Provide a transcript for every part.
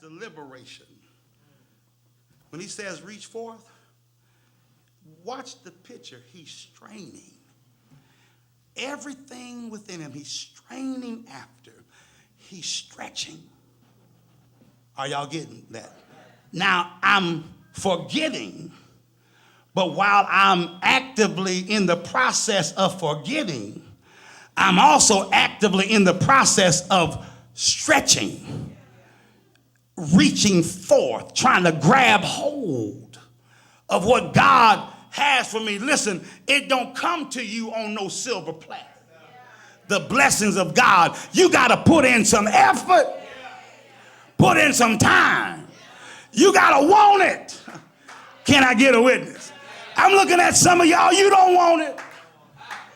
deliberation. When he says reach forth, watch the picture. He's straining. Everything within him, he's straining after. He's stretching. Are y'all getting that? Now, I'm forgetting, but while I'm actively in the process of forgetting, I'm also actively in the process of stretching, reaching forth, trying to grab hold of what God has for me. Listen, it don't come to you on no silver platter. The blessings of God, you got to put in some effort, put in some time. You got to want it. Can I get a witness? I'm looking at some of y'all, you don't want it.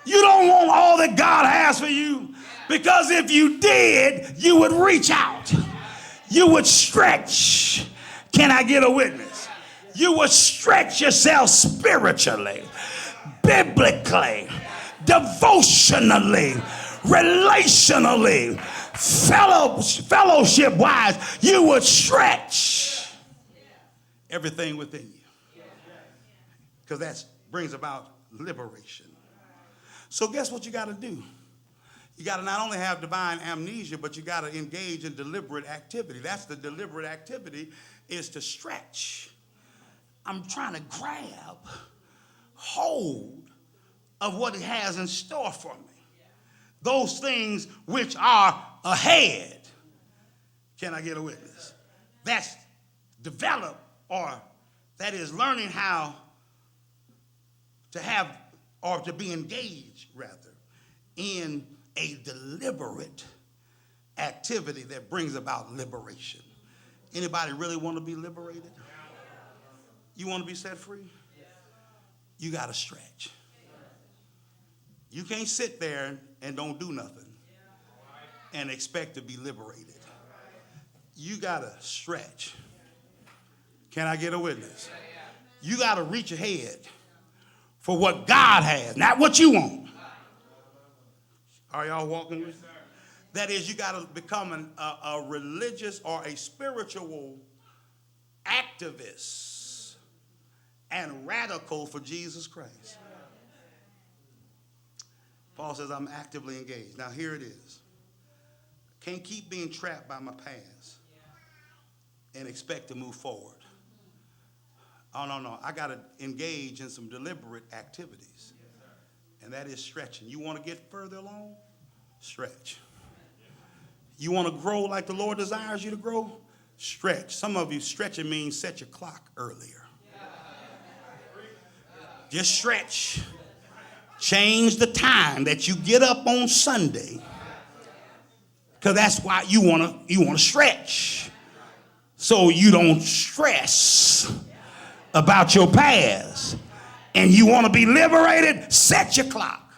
You don't want all that God has for you, because if you did, you would reach out. You would stretch. Can I get a witness? You would stretch yourself spiritually, biblically, devotionally, relationally, fellowship-wise. You would stretch everything within you, because that brings about liberation. So guess what you got to do? You got to not only have divine amnesia, but you got to engage in deliberate activity. That's the deliberate activity, is to stretch. I'm trying to grab hold of what he has in store for me. Those things which are ahead. Can I get a witness? That's develop, or that is learning how to have, or to be engaged rather, in a deliberate activity that brings about liberation. Anybody really want to be liberated? You want to be set free? You got to stretch. You can't sit there and don't do nothing and expect to be liberated. You got to stretch. Can I get a witness? You got to reach ahead for what God has, not what you want. Are y'all walking with me? That is, you got to become a religious or a spiritual activist and radical for Jesus Christ. Paul says, I'm actively engaged. Now, here it is. Can't keep being trapped by my past and expect to move forward. Oh, no. I got to engage in some deliberate activities. And that is stretching. You want to get further along? Stretch. You want to grow like the Lord desires you to grow? Stretch. Some of you, stretching means set your clock earlier. Just stretch. Change the time that you get up on Sunday, because that's why you want to stretch, so you don't stress about your past. And you want to be liberated? Set your clock.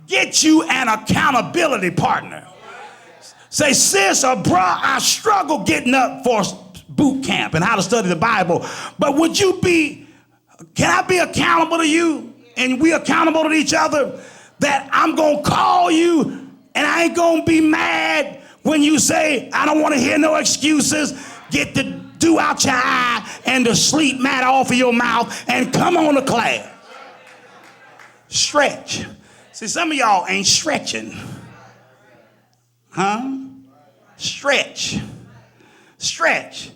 Get you an accountability partner. Say, sis or bruh, I struggle getting up for boot camp and how to study the Bible, but can I be accountable to you? And we accountable to each other, that I'm going to call you and I ain't going to be mad when you say, I don't want to hear no excuses. Get the dew out your eye and the sleep matter off of your mouth and come on to class. Stretch. See, some of y'all ain't stretching. Huh? Stretch. Stretch.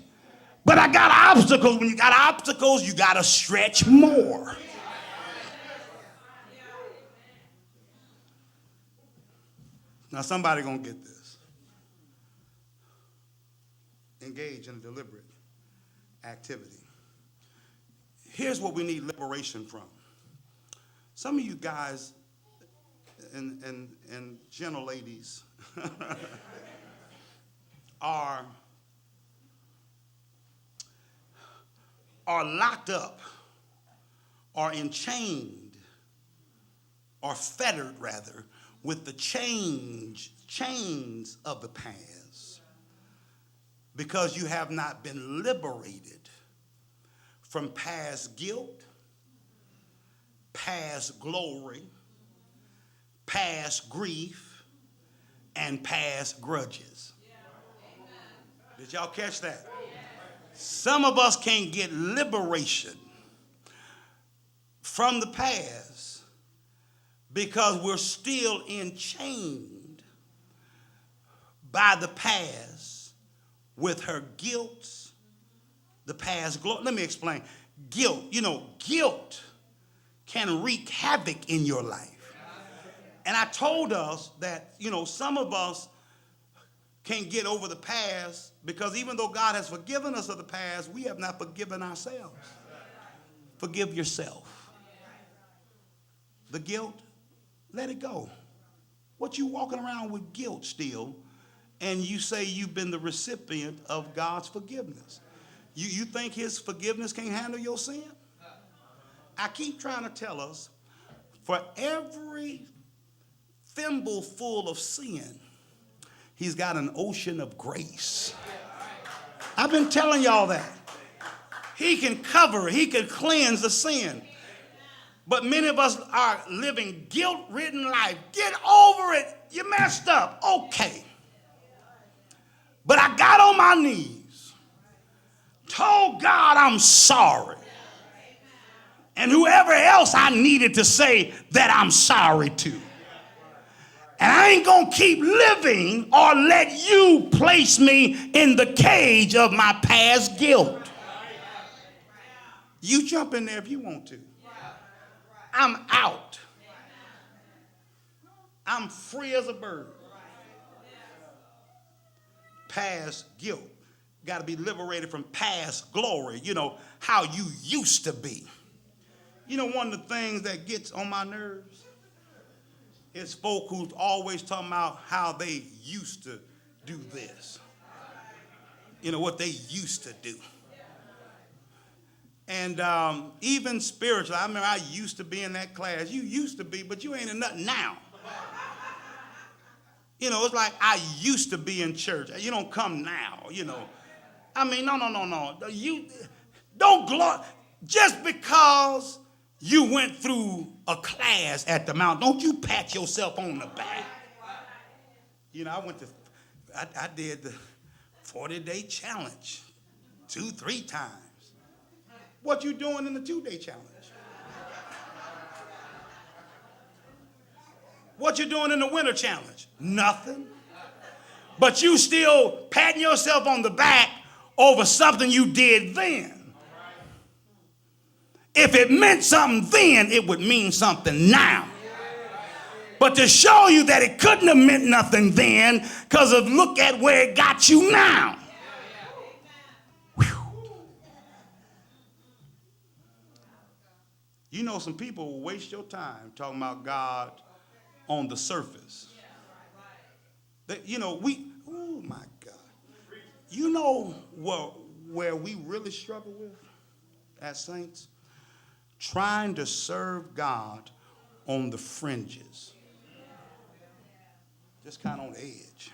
But I got obstacles. When you got obstacles, you got to stretch more. Now, somebody going to get this. Engage in a deliberate activity. Here's what we need liberation from. Some of you guys and gentle ladies are locked up, or enchained, or fettered rather, with the chains of the past, because you have not been liberated from past guilt, past glory, past grief, and past grudges. Did y'all catch that? Some of us can't get liberation from the past because we're still enchained by the past with her guilt, the past glory. Let me explain. Guilt, guilt can wreak havoc in your life. And I told us that, some of us can't get over the past because even though God has forgiven us of the past, we have not forgiven ourselves. Forgive yourself. The guilt, let it go. What you walking around with guilt still, and you say you've been the recipient of God's forgiveness. You think his forgiveness can't handle your sin? I keep trying to tell us, for every thimble full of sin, he's got an ocean of grace. I've been telling y'all that. He can cover, he can cleanse the sin. But many of us are living guilt-ridden life. Get over it. You messed up. Okay. But I got on my knees, told God I'm sorry. And whoever else I needed to say that I'm sorry to. And I ain't going to keep living or let you place me in the cage of my past guilt. You jump in there if you want to. I'm out. I'm free as a bird. Past guilt. Got to be liberated from past glory. How you used to be. One of the things that gets on my nerves is folk who's always talking about how they used to do this. What they used to do. And even spiritually, I remember I used to be in that class. You used to be, but you ain't in nothing now. It's like I used to be in church. You don't come now, I mean, no. You don't just because you went through a class at the Mount, don't you pat yourself on the back. I did the 40-day challenge 2-3 times. What you doing in the 2-day challenge? What you doing in the winter challenge? Nothing. But you still patting yourself on the back over something you did then. If it meant something then, it would mean something now. But to show you that it couldn't have meant nothing then because of look at where it got you now. Some people will waste your time talking about God on the surface. Oh my God. Where we really struggle with as saints? Trying to serve God on the fringes. Just kind of on the edge.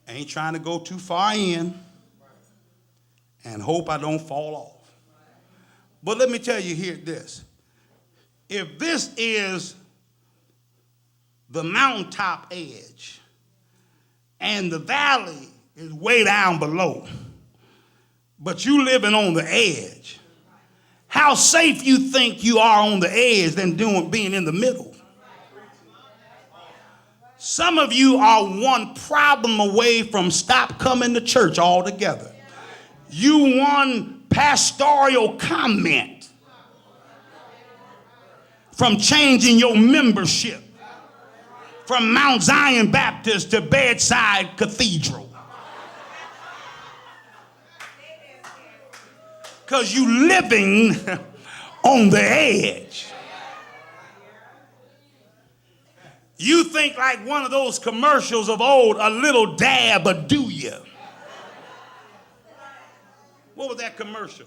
Ain't trying to go too far in and hope I don't fall off. But let me tell you here this. If this is the mountaintop edge and the valley is way down below, but you living on the edge, how safe you think you are on the edge than being in the middle? Some of you are one problem away from stop coming to church altogether. You one pastoral comment from changing your membership from Mount Zion Baptist to Bedside Cathedral. Because you living on the edge. You think like one of those commercials of old, a little dab will do you. What was that commercial?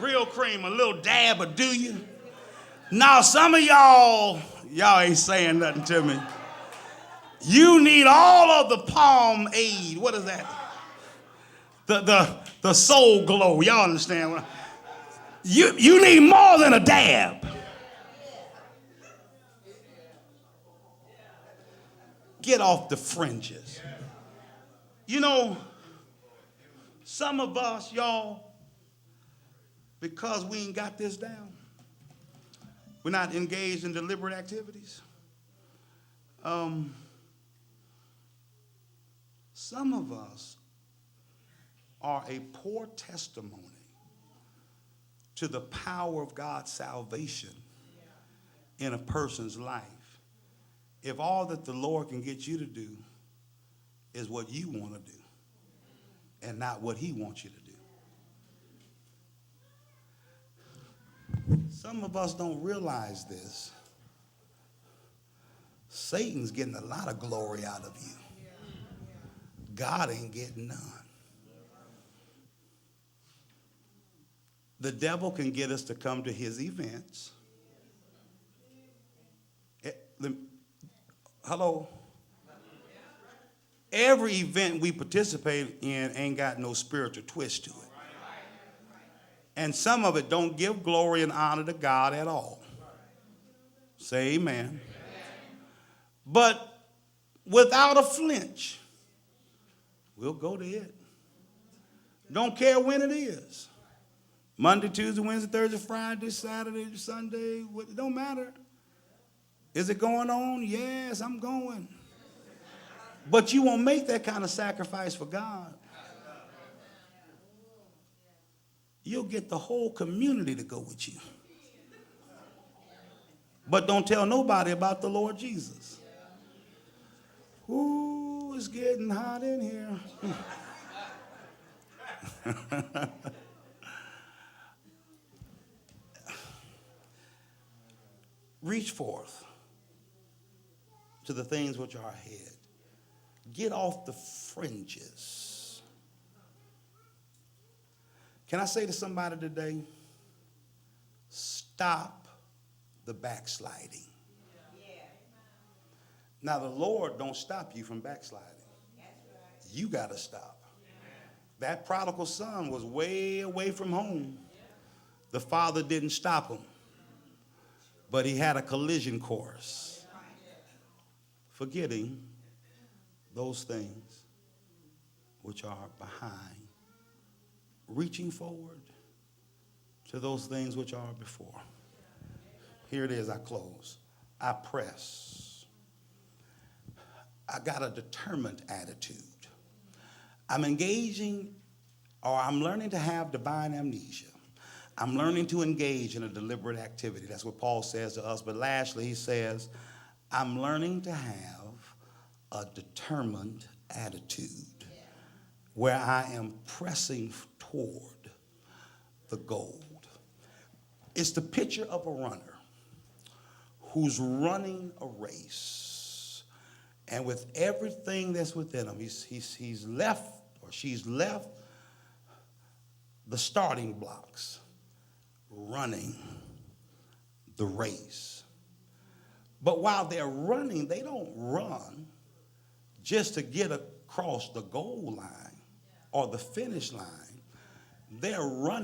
Real cream, a little dab will do you. Now some of y'all ain't saying nothing to me. You need all of the pomade. What is that? The soul glow. Y'all understand what? You need more than a dab. Get off the fringes. Some of us, y'all, because we ain't got this down, we're not engaged in deliberate activities. Some of us are a poor testimony to the power of God's salvation in a person's life if all that the Lord can get you to do is what you want to do and not what he wants you to do. Some of us don't realize this. Satan's getting a lot of glory out of you. God ain't getting none. The devil can get us to come to his events. Hello? Every event we participate in ain't got no spiritual twist to it. And some of it don't give glory and honor to God at all. Say amen. But without a flinch, we'll go to it. Don't care when it is. Monday, Tuesday, Wednesday, Thursday, Friday, Saturday, Sunday. It don't matter. Is it going on? Yes, I'm going. But you won't make that kind of sacrifice for God. You'll get the whole community to go with you. But don't tell nobody about the Lord Jesus. Ooh, it's getting hot in here. Reach forth to the things which are ahead. Get off the fringes. Can I say to somebody today, stop the backsliding. Now the Lord don't stop you from backsliding. You got to stop. That prodigal son was way away from home. The father didn't stop him, but he had a collision course, forgetting those things which are behind, reaching forward to those things which are before. Here it is, I close. I press. I got a determined attitude. I'm engaging, or I'm learning to have divine amnesia. I'm learning to engage in a deliberate activity. That's what Paul says to us. But lastly, he says, I'm learning to have a determined attitude where I am pressing toward the goal. It's the picture of a runner who's running a race. And with everything that's within him, he's left, or she's left, the starting blocks, running the race. But while they're running, they don't run just to get across the goal line or the finish line. They're running